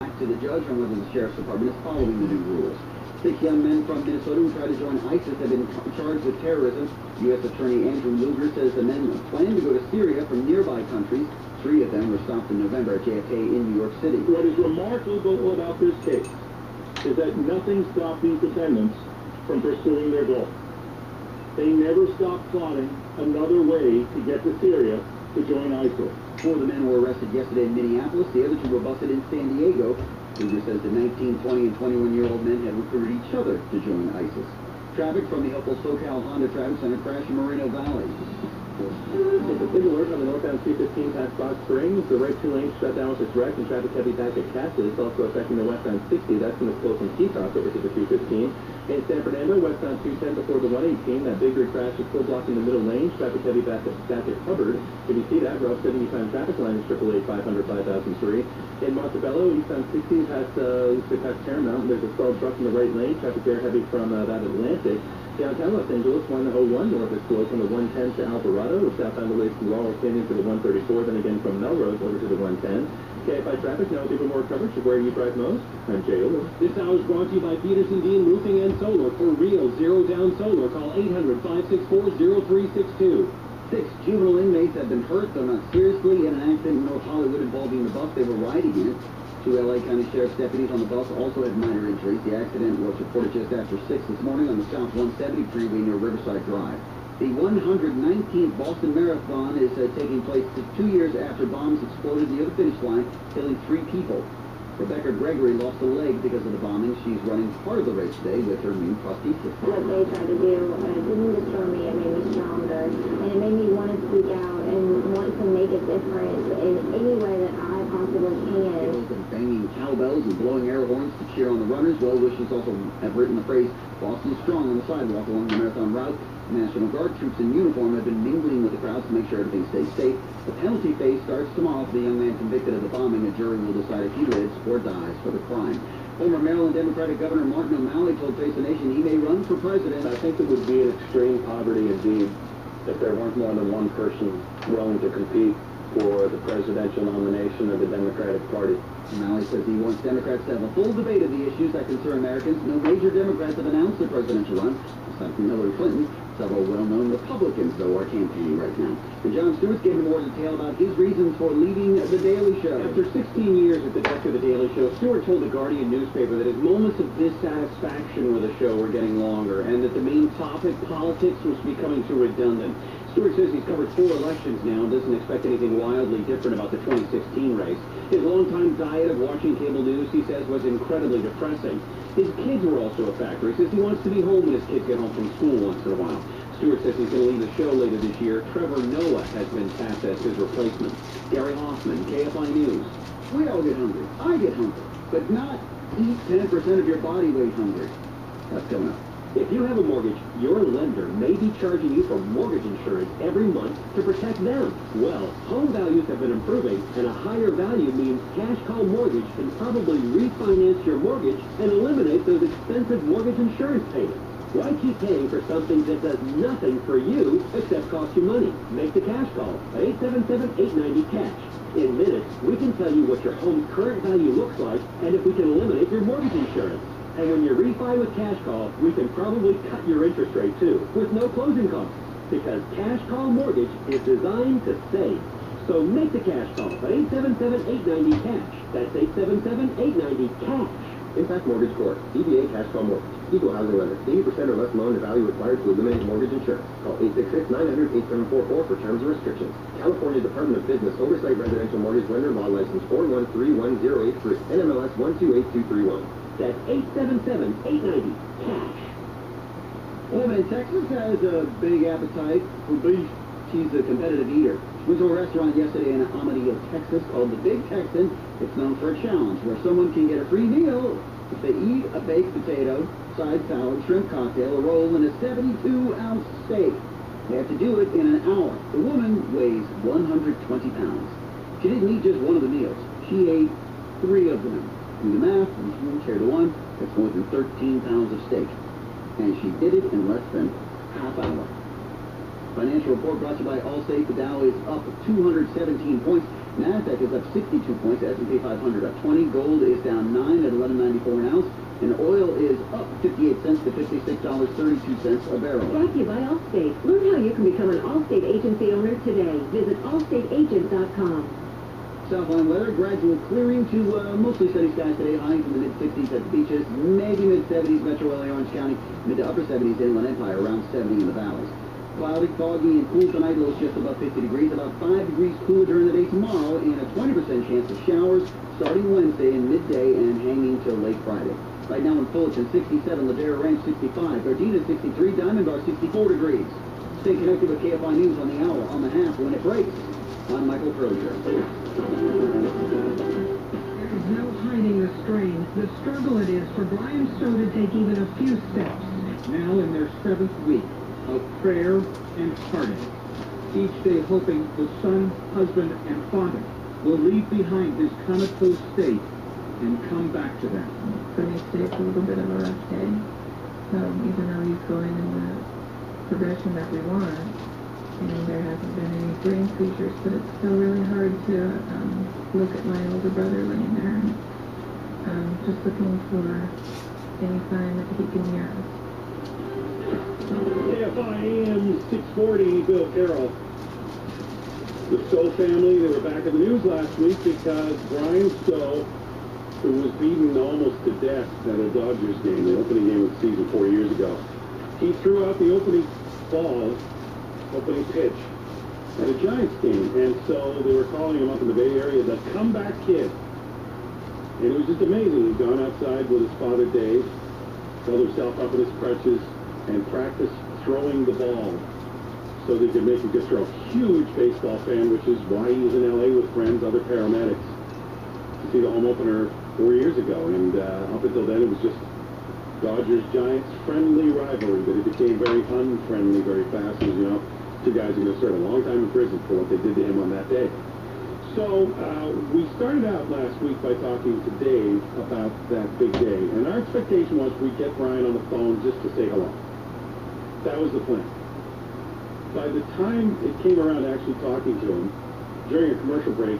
Back to the judge on whether the sheriff's department is following the new rules. 6 young men from Minnesota who tried to join ISIS have been charged with terrorism. U.S. Attorney Andrew Luger says the men plan to go to Syria from nearby countries. 3 of them were stopped in November at JFK in New York City. What is remarkable about this case is that nothing stopped these defendants from pursuing their goal. They never stopped plotting another way to get to Syria to join ISIL. 4 of the men were arrested yesterday in Minneapolis. The other 2 were busted in San Diego. Luger says the 19, 20, and 21-year-old men had recruited each other to join ISIS. Traffic from the Opal SoCal Honda Traffic Center crash in Moreno Valley. It's a big alert on the northbound 315 past Box Springs. The right 2 lanes shut down with this wreck and traffic heavy back at Cassis. It's also affecting the westbound 60. That's going to flow from Seacross over to the 315. In San Fernando, westbound 210 before the 118. That big rig crash is still blocking the middle lane. Traffic heavy back at Hubbard. If you see that, Route 70 time traffic line is 888-500-5003. In Montebello, eastbound 60 past Paramount. There's a stalled truck in the right lane. Traffic there heavy from that Atlantic. Downtown Los Angeles, 101 north is slow from the 110 to Alvarado. Southbound delays from Laurel Canyon to the 134, then again from Melrose over to the 110. KFI traffic now with even more coverage of where you drive most. I'm Jay Owen. This hour is brought to you by Peterson Dean Roofing and Solar. For real, zero down solar. Call 800-564-0362. 6 juvenile inmates have been hurt, though not seriously, in an accident in North Hollywood involving the bus they were riding in. 2 L.A. County Sheriff's deputies on the bus also had minor injuries. The accident was reported just after 6 this morning on the South 170 freeway near Riverside Drive. The 119th Boston Marathon is taking place 2 years after bombs exploded near the finish line, killing 3 people. Rebecca Gregory lost a leg because of the bombing. She's running part of the race today with her new prosthesis. What they tried to do didn't destroy me. It made me stronger, and it made me want to speak out and want to make a difference in any way that I possibly can. And banging cowbells and blowing air horns to cheer on the runners. Well-wishers also have written the phrase "Boston Strong" on the sidewalk along the marathon route. National Guard troops in uniform have been mingling with the crowds to make sure everything stays safe. The penalty phase starts tomorrow for the young man convicted of the bombing. A jury will decide if he lives or dies for the crime. Former Maryland Democratic Governor Martin O'Malley told Face the Nation he may run for president. I think it would be an extreme poverty indeed if there weren't more than one person willing to compete for the presidential nomination of the Democratic Party. O'Malley says he wants Democrats to have a full debate of the issues that concern Americans. No major Democrats have announced their presidential run, aside from Hillary Clinton. Several well-known Republicans, though, are campaigning right now. And Jon Stewart's gave more detail about his reasons for leaving The Daily Show. After 16 years at the desk of The Daily Show, Stewart told the Guardian newspaper that his moments of dissatisfaction with the show were getting longer, and that the main topic, politics, was becoming too redundant. Stewart says he's covered 4 elections now and doesn't expect anything wildly different about the 2016 race. His longtime diet of watching cable news, he says, was incredibly depressing. His kids were also a factor. He says he wants to be home when his kids get home from school once in a while. Stewart says he's going to leave the show later this year. Trevor Noah has been tapped as his replacement. Gary Hoffman, KFI News. We all get hungry. I get hungry. But not eat 10% of your body weight hungry. That's coming up. If you have a mortgage, your lender may be charging you for mortgage insurance every month to protect them. Well, home values have been improving, and a higher value means Cash Call Mortgage can probably refinance your mortgage and eliminate those expensive mortgage insurance payments. Why keep paying for something that does nothing for you except cost you money? Make the cash call at 877-890-CASH. In minutes, we can tell you what your home's current value looks like and if we can eliminate your mortgage insurance. And when you refi with Cash Call, we can probably cut your interest rate too, with no closing costs. Because Cash Call Mortgage is designed to save. So make the cash call at 877-890-CASH. That's 877-890-CASH. Impact Mortgage Corp. DBA Cash Call Mortgage. Equal housing lender. 80% or less loan to value required to eliminate mortgage insurance. Call 866-900-8744 for terms and restrictions. California Department of Business Oversight Residential Mortgage Lender Law License 4131083. NMLS 128231. That's 877-890-CASH. A woman in Texas has a big appetite for beef. She's a competitive eater. She went to a restaurant yesterday in Amarillo, Texas called the Big Texan. It's known for a challenge where someone can get a free meal if they eat a baked potato, side salad, shrimp cocktail, a roll, and a 72-ounce steak. They have to do it in an hour. The woman weighs 120 pounds. She didn't eat just one of the meals. She ate 3 of them. Do the math, share to 1, that's more than 13 pounds of steak. And she did it in less than half hour. Financial report brought to you by Allstate. The Dow is up 217 points. NASDAQ is up 62 points, S&P 500 up 20, gold is down 9 at $11.94 an ounce, and oil is up 58 cents to $56.32 a barrel. Brought to you by Allstate. Learn how you can become an Allstate agency owner today. Visit allstateagent.com. Southline weather, gradual clearing to mostly sunny skies today, highs in the mid-60s at the beaches, maybe mid-70s Metro LA, Orange County, mid to upper 70s Inland Empire, around 70 in the valleys. Cloudy, foggy, and cool tonight, lows just above 50 degrees, about 5 degrees cooler during the day tomorrow, and a 20% chance of showers starting Wednesday and midday and hanging till late Friday. Right now in Fullerton, 67, Ladera Ranch, 65, Gardena, 63, Diamond Bar, 64 degrees. Stay connected with KFI News on the hour, on the half, when it breaks. I'm Michael Crozier. There's no hiding the strain, the struggle it is for Brian Stowe to take even a few steps. Now in their 7th week of prayer and heartache, each day hoping the son, husband, and father will leave behind his comatose state and come back to them. For me today, it's a little bit of a rough day. Even though he's going in the progression that we want, and there hasn't been any brain seizures, but it's still really hard to look at my older brother laying there and just looking for any sign that he can hear us. KFI AM 640, Bill Carroll. The Stowe family, they were back in the news last week because Brian Stowe, who was beaten almost to death at a Dodgers game, the opening game of the season 4 years ago, he threw out the opening pitch at a Giants game, and so they were calling him up in the Bay Area the comeback kid. And it was just amazing. He'd gone outside with his father Dave, held himself up in his crutches, and practiced throwing the ball so that he could make a good throw. Huge baseball fan, which is why he was in L.A. with friends, other paramedics, to see the home opener 4 years ago. And up until then, it was just Dodgers-Giants friendly rivalry, but it became very unfriendly very fast. As you know, two guys are going to serve a long time in prison for what they did to him on that day. So we started out last week by talking to Dave about that big day, and our expectation was we'd get Brian on the phone just to say hello. That was the plan. By the time it came around to actually talking to him, during a commercial break,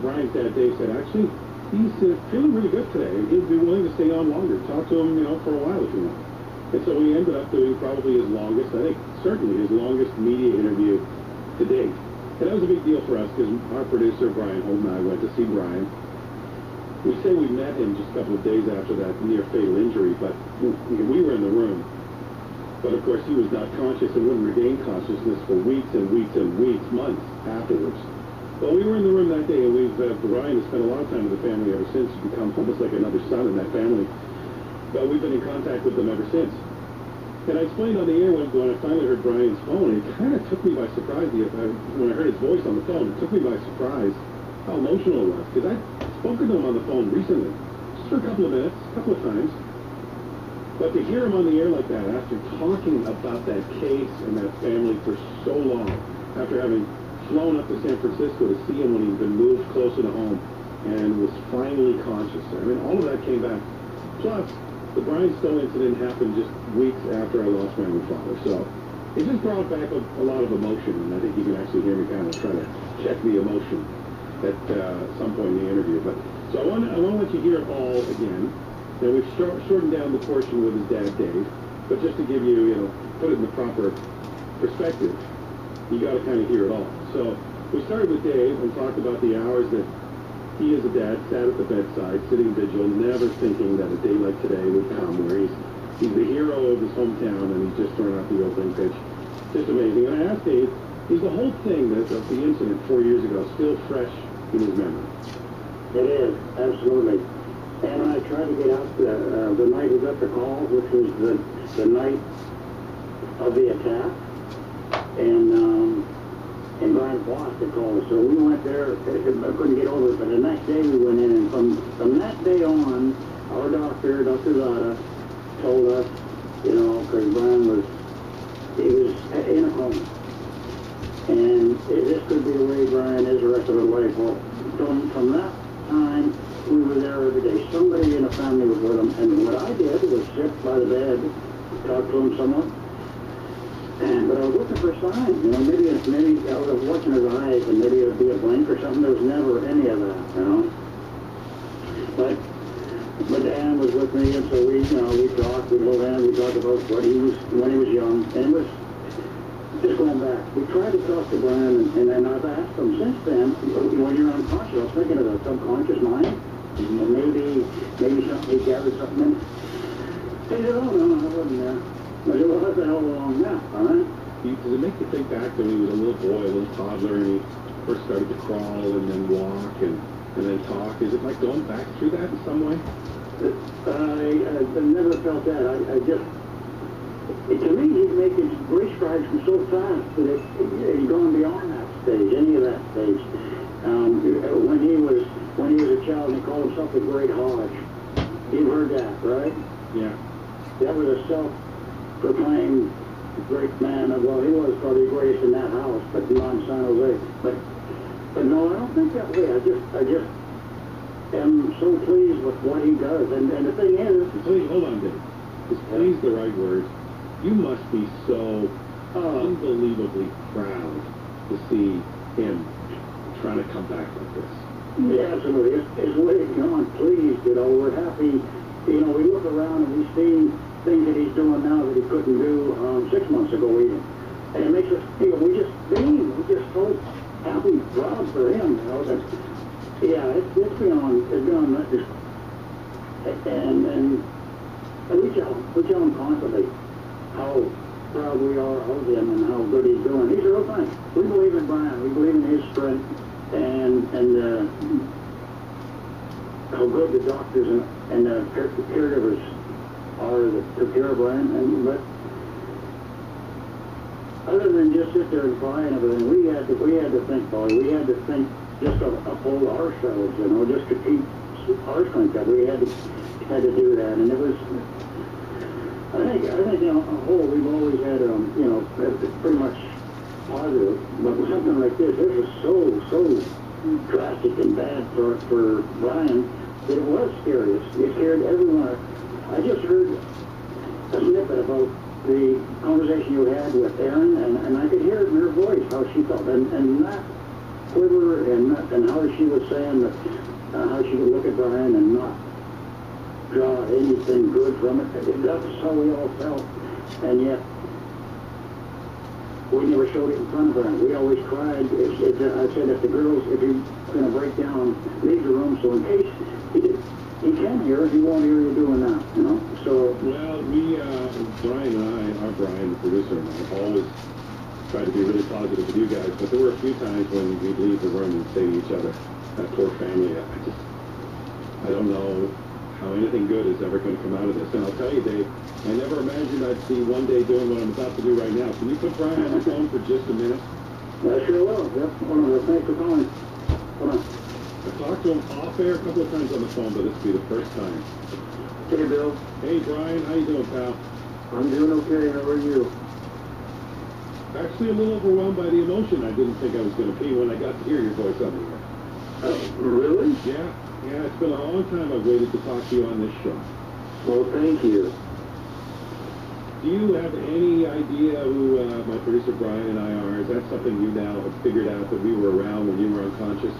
Brian's dad Dave said, actually, he's feeling really good today, and he'd be willing to stay on longer. Talk to him, for a while if you want. And so we ended up doing probably his longest, I think certainly his longest media interview to date. And that was a big deal for us because our producer, Brian Holt, and I went to see Brian. We say we met him just a couple of days after that near-fatal injury, but we were in the room. But of course, he was not conscious and wouldn't regain consciousness for weeks and weeks and weeks, months afterwards. But we were in the room that day, and Brian has spent a lot of time with the family ever since. He's become almost like another son in that family. But we've been in contact with them ever since. And I explained on the air when I finally heard Brian's phone, it kind of took me by surprise. When I heard his voice on the phone, it took me by surprise how emotional it was. Because I'd spoken to him on the phone recently, just for a couple of minutes, a couple of times. But to hear him on the air like that, after talking about that case and that family for so long, after having flown up to San Francisco to see him when he'd been moved closer to home and was finally conscious. I mean, all of that came back. Plus, the Brian Stowe incident happened just weeks after I lost my own father. So it just brought back a lot of emotion, and I think you can actually hear me kind of try to check the emotion at some point in the interview. But so I want to let you hear it all again. Now, we've shortened down the portion with his dad, Dave, but just to give you, put it in the proper perspective, you got to kind of hear it all. So we started with Dave and talked about the hours that he as a dad sat at the bedside, sitting vigil, never thinking that a day like today would come where he's the hero of his hometown and he's just thrown out the opening pitch. Just amazing. And I asked Dave, is the whole thing of the incident 4 years ago still fresh in his memory? It is, absolutely. And I tried to get out the night we got the call, which was the night of the attack. And Brian's boss had called us. So we went there. I couldn't get over it. But the next day we went in, and from that day on, our doctor, Dr. Zada, told us, because Brian was in a coma. And this could be the way Brian is the rest of his life. Well, from that time, we were there every day. Somebody in the family was with him, and what I did was sit by the bed, talk to him somewhat, But I was looking for signs, you know, maybe I was watching his eyes and maybe it would be a blink or something. There was never any of that, you know. But Dan was with me, and so we talked, we talked about what he was, when he was young, and it was just going back. We tried to talk to Brian, and then I've asked him since then, when you're unconscious, I was thinking of the subconscious mind, and maybe something, he gathered something in. He said, oh, no, I wasn't there. I said, well, that's a hell of a long nap, all right? Does it make you think back to when he was a little boy, a little toddler, and he first started to crawl and then walk and then talk? Is it like going back through that in some way? I never felt that. I just, to me, he's making great strides so fast that he's gone beyond that stage, any of that stage. When he was a child, he called himself the Great Hodge. You've heard that, right? Yeah. That was a self-proclaimed great man. Well, he was probably the greatest in that house, but not in San Jose. But no, I don't think that way. I just am so pleased with what he does. And the thing is... Please, hold on, Dave. Is please the right word? You must be so unbelievably proud to see him trying to come back like this. Yeah, absolutely. It's way beyond pleased, you know. We're happy. You know, we look around and we see things that he's doing now that he couldn't do 6 months ago even. And it makes us feel, we just beam. We're just so happy, proud for him, you know. Yeah, it's beyond that. And we tell him constantly how proud we are of him and how good he's doing. He's a real thing. We believe in Brian. We believe in his strength and how good the doctors and the caregivers are that took care of Brian. But other than just sit there and cry and everything, we had to think, boy. We had to think just to uphold ourselves, you know, just to keep our strength up. We had to do that, and it was. I think you know, on the whole, we've always had you know, pretty much positive. But with something like this was so drastic and bad for Brian that it was scary. It scared everyone. I just heard a snippet about the conversation you had with Erin, and I could hear it in her voice how she felt, and that quiver and how she was saying that how she would look at Brian and not draw anything good from it. That's how we all felt, and yet we never showed it in front of Brian. We always tried. I said, if you're going to break down, leave the room, so in case he can hear it, he won't hear you doing that, you know. So well, we Brian and our Brian, the producer, and I always try to be really positive with you guys, but there were a few times when we'd leave the room and say to each other, that poor family, I don't know how anything good is ever going to come out of this. And I'll tell you, Dave, I never imagined I'd see one day doing what I'm about to do right now. Can you put Brian on the phone for just a minute? I sure will. Yep. Thanks for calling. Hold on. I talked to him off air a couple of times on the phone, but this will be the first time. Hey, Bill. Hey, Brian. How you doing, pal? I'm doing okay. How are you? Actually, a little overwhelmed by the emotion. I didn't think I was going to be when I got to hear your voice on the air. Oh, really? Yeah, it's been a long time I've waited to talk to you on this show. Well, thank you. Do you have any idea who my producer Brian and I are? Is that something you now have figured out, that we were around when you were unconscious?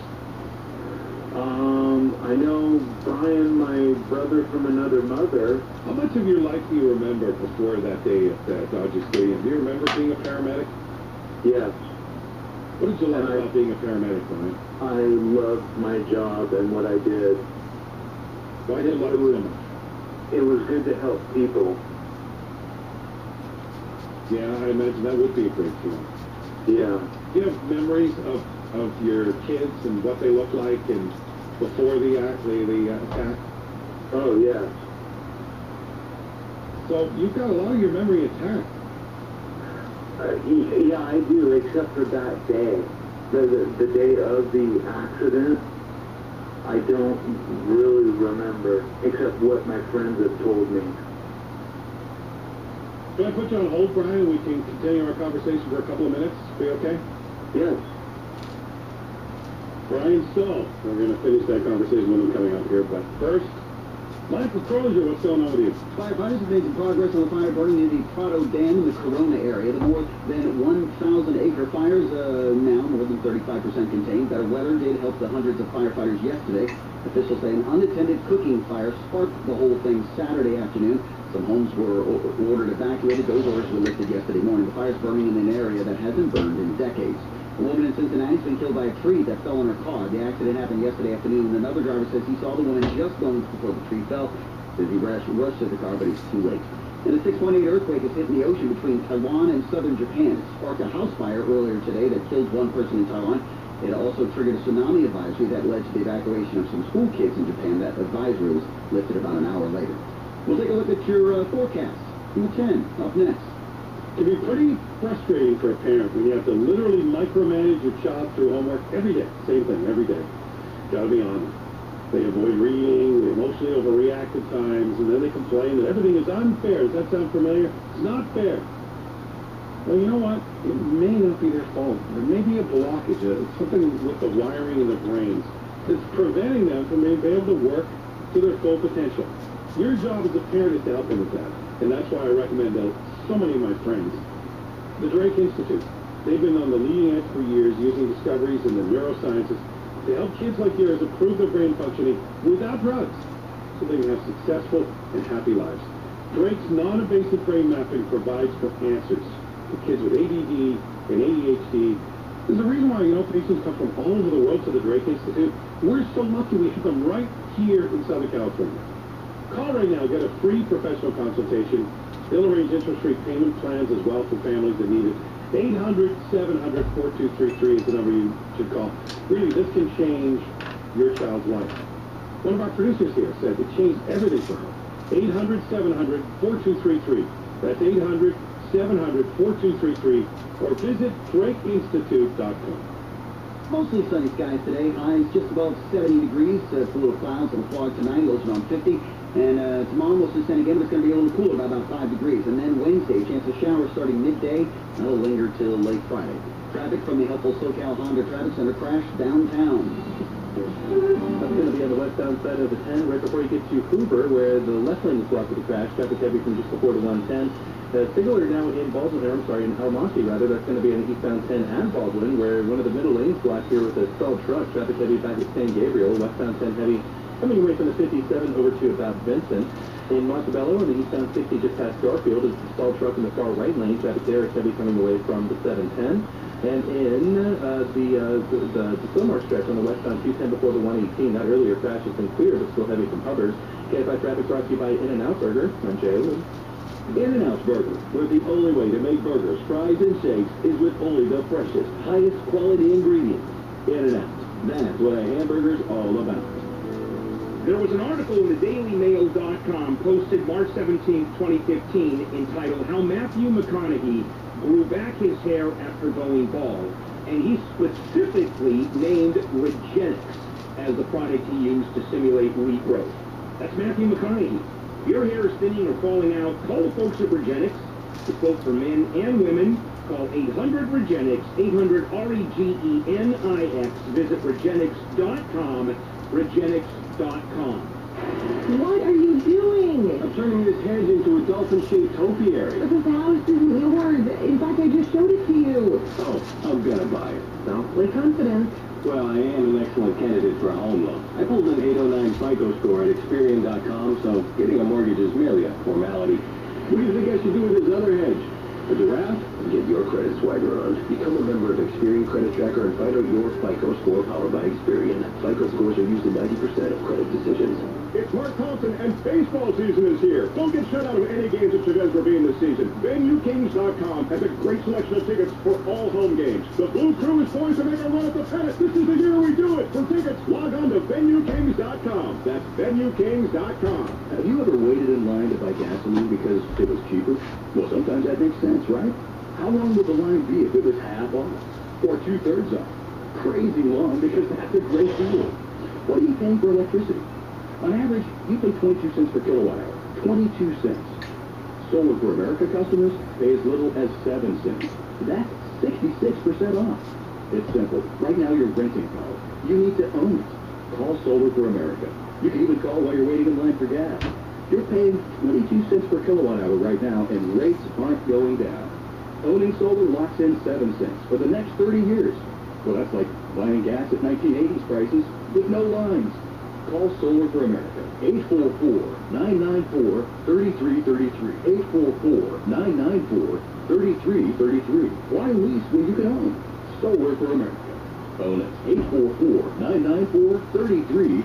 I know Brian, my brother from another mother. How much of your life do you remember before that day at Dodger Stadium? Do you remember being a paramedic? Yes. What did you like about being a paramedic, Brian? I loved my job and what I did. Why did you love it so much? It was good to help people. Yeah, I imagine that would be a great feeling. Yeah. Do you have memories of your kids and what they looked like and before the attack? Oh, yes. So you've got a lot of your memory intact. Yeah, I do, except for that day. The day of the accident, I don't really remember, except what my friends have told me. Can I put you on hold, Brian? We can continue our conversation for a couple of minutes. Be okay? Yes. Brian Stoll. We're going to finish that conversation with him coming up here, but first, Life of closure, what's going on with you? Firefighters have made some progress on the fire burning near the Prado Dam in the Corona area. The more than 1,000-acre fires now more than 35% contained. Better weather did help the hundreds of firefighters yesterday. Officials say an unattended cooking fire sparked the whole thing Saturday afternoon. Some homes were ordered evacuated. Those orders were lifted yesterday morning. The fire's burning in an area that hasn't burned in decades. A woman in Cincinnati has been killed by a tree that fell on her car. The accident happened yesterday afternoon, and another driver says he saw the woman just moments before the tree fell. Says he rushed to the car, but he's too late. And a 6.8 earthquake has hit in the ocean between Taiwan and southern Japan. It sparked a house fire earlier today that killed one person in Taiwan. It also triggered a tsunami advisory that led to the evacuation of some school kids in Japan. That advisory was lifted about an hour later. We'll take a look at your forecast. Number 10, up next. It can be pretty frustrating for a parent when you have to literally micromanage your child through homework every day. Same thing, every day. Gotta be honest. They avoid reading, they emotionally overreact at times, and then they complain that everything is unfair. Does that sound familiar? It's not fair. Well, you know what? It may not be their fault. There may be a blockage, something with the wiring in their brains that's preventing them from being able to work to their full potential. Your job as a parent is to help them with that. And that's why I recommend so many of my friends. The Drake Institute. They've been on the leading edge for years using discoveries in the neurosciences to help kids like yours improve their brain functioning without drugs so they can have successful and happy lives. Drake's non-invasive brain mapping provides for answers to kids with ADD and ADHD. There's a reason why, patients come from all over the world to the Drake Institute. We're so lucky we have them right here in Southern California. Call right now, get a free professional consultation. They'll arrange interest-free payment plans as well for families that need it. 800-700-4233 is the number you should call. Really, this can change your child's life. One of our producers here said it changed everything for her. 800-700-4233. That's 800-700-4233. Or visit drakeinstitute.com. Mostly sunny skies today. Highs just above 70 degrees. Full of clouds and fog tonight. Lows around 50. And tomorrow, mostly sunny again, but it's going to be a little cooler, by about 5 degrees. And then Wednesday, chance of showers starting midday. That'll linger till late Friday. Traffic from the helpful SoCal Honda Traffic Center crash downtown. That's going to be on the westbound side of the 10, right before you get to Hoover, where the left lane is blocked with the crash. Traffic heavy from just before the 110. Singular now in Baldwin, in El Monte, rather. That's going to be on the eastbound 10 and Baldwin, where one of the middle lanes blocked here with a stalled truck. Traffic heavy back at San Gabriel. Westbound 10 heavy coming away from the 57 over to about Vincent. In Montebello, on the eastbound 60 just past Garfield, is the stalled truck in the far right lane. Traffic there is heavy coming away from the 710. And in the Fillmore stretch on the westbound 210 before the 118, that earlier crash has been clear, but still heavy from Hubbard. KFI traffic brought to you by In-N-Out Burger. I'm Jay Lou. In-N-Out Burger, where the only way to make burgers, fries, and shakes is with only the freshest, highest quality ingredients. In-N-Out. That's what a hamburger's all about. There was an article in the DailyMail.com posted March 17, 2015, entitled How Matthew McConaughey Grew Back His Hair After Going Bald, and he specifically named Regenix as the product he used to stimulate regrowth. That's Matthew McConaughey. If your hair is thinning or falling out, call the folks at Regenix. It's both for men and women. Call 800-REGENIX, 800-REGENIX. Visit Regenix.com, Regenix.com. What are you doing? I'm turning this hedge into a dolphin-shaped topiary. This house isn't yours. In fact, I just showed it to you. Oh, I'm gonna buy it. Don't play confident. Well, I am an excellent candidate for a home loan. I pulled an 809 FICO score at Experian.com, so getting a mortgage is merely a formality. What do you think I should do with this other hedge? A giraffe? Get your credit swagger on. Become a member of Experian Credit Tracker and find out your FICO score powered by Experian. FICO scores are used in 90% of credit decisions. It's Mark Thompson, and baseball season is here. Don't get shut out of any games at Chavez Ravine this season. VenueKings.com has a great selection of tickets for all home games. The Blue Crew is poised to make a run at the pennant. This is the year we do it. For tickets, log on to VenueKings.com. That's VenueKings.com. Have you ever waited in line to buy gasoline because it was cheaper? Well, sometimes that makes sense, right? How long would the line be if it was half off? Or 2/3 off? Crazy long, because that's a great deal. What are you paying for electricity? On average, you pay 22 cents per kilowatt hour. 22 cents. Solar for America customers pay as little as 7 cents. That's 66% off. It's simple. Right now you're renting power. You need to own it. Call Solar for America. You can even call while you're waiting in line for gas. You're paying 22 cents per kilowatt hour right now, and rates aren't going down. Owning solar locks in 7 cents for the next 30 years. Well, that's like buying gas at 1980s prices with no lines. Call Solar for America. 844-994-3333. 844-994-3333. Why lease when you can own? Solar for America. Phone us 844-994-3333.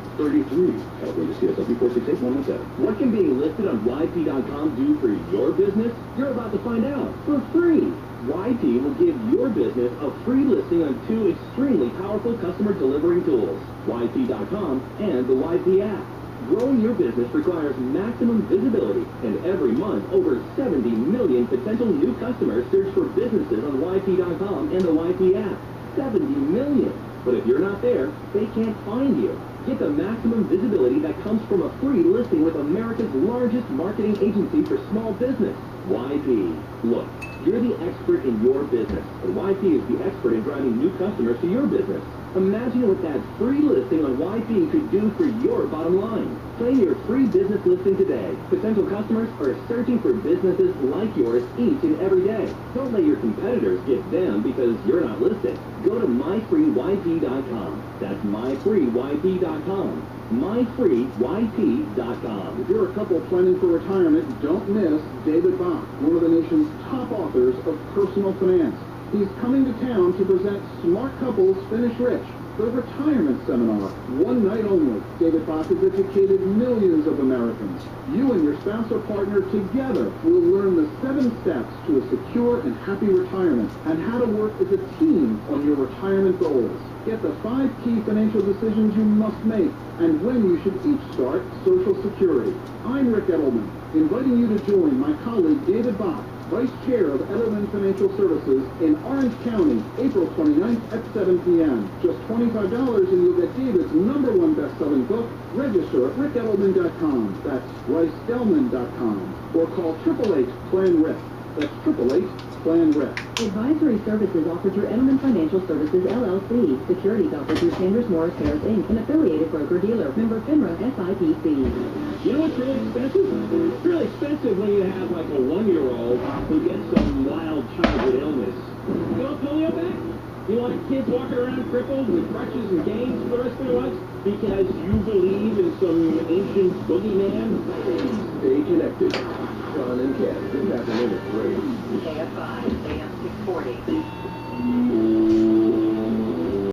California CSLB 468-117. What can being listed on YP.com do for your business? You're about to find out for free. YP will give your business a free listing on 2 extremely powerful customer delivering tools, YP.com and the YP app. Growing your business requires maximum visibility, and every month, over 70 million potential new customers search for businesses on YP.com and the YP app. 70 million. But if you're not there, they can't find you. Get the maximum visibility that comes from a free listing with America's largest marketing agency for small business, YP. Look, you're the expert in your business, and YP is the expert in driving new customers to your business. Imagine what that free listing on YP could do for your bottom line. Claim your free business listing today. Potential customers are searching for businesses like yours each and every day. Don't let your competitors get them because you're not listed. Go to myfreeyp.com. That's myfreeyp.com. myfreeyp.com. If you're a couple planning for retirement, don't miss David Bach, one of the nation's top authors of personal finance. He's coming to town to present Smart Couples Finish Rich, the retirement seminar. One night only. David Bach has educated millions of Americans. You and your spouse or partner together will learn the 7 steps to a secure and happy retirement and how to work as a team on your retirement goals. Get the 5 key financial decisions you must make and when you should each start Social Security. I'm Rick Edelman, inviting you to join my colleague David Bach, Vice Chair of Edelman Financial Services in Orange County, April 29th at 7 p.m. Just $25 and you'll get David's #1 best-selling book. Register at rickedelman.com. That's ricedelman.com. Or call 888-PLAN-RIC. That's 888-PLAN-RIC. Advisory services offered through Edelman Financial Services, LLC. Securities offered through Sanders Morris Harris, Inc., an affiliated broker-dealer. Member FINRA SIPC. You know what's really expensive? It's really expensive when you have like a 1-year-old who gets some wild childhood illness. You want polio back? You want kids walking around crippled with crutches and canes for the rest of their lives? Because you believe in some ancient boogeyman? Stay connected. John and Ken, this afternoon at 3. KF5, AM 640.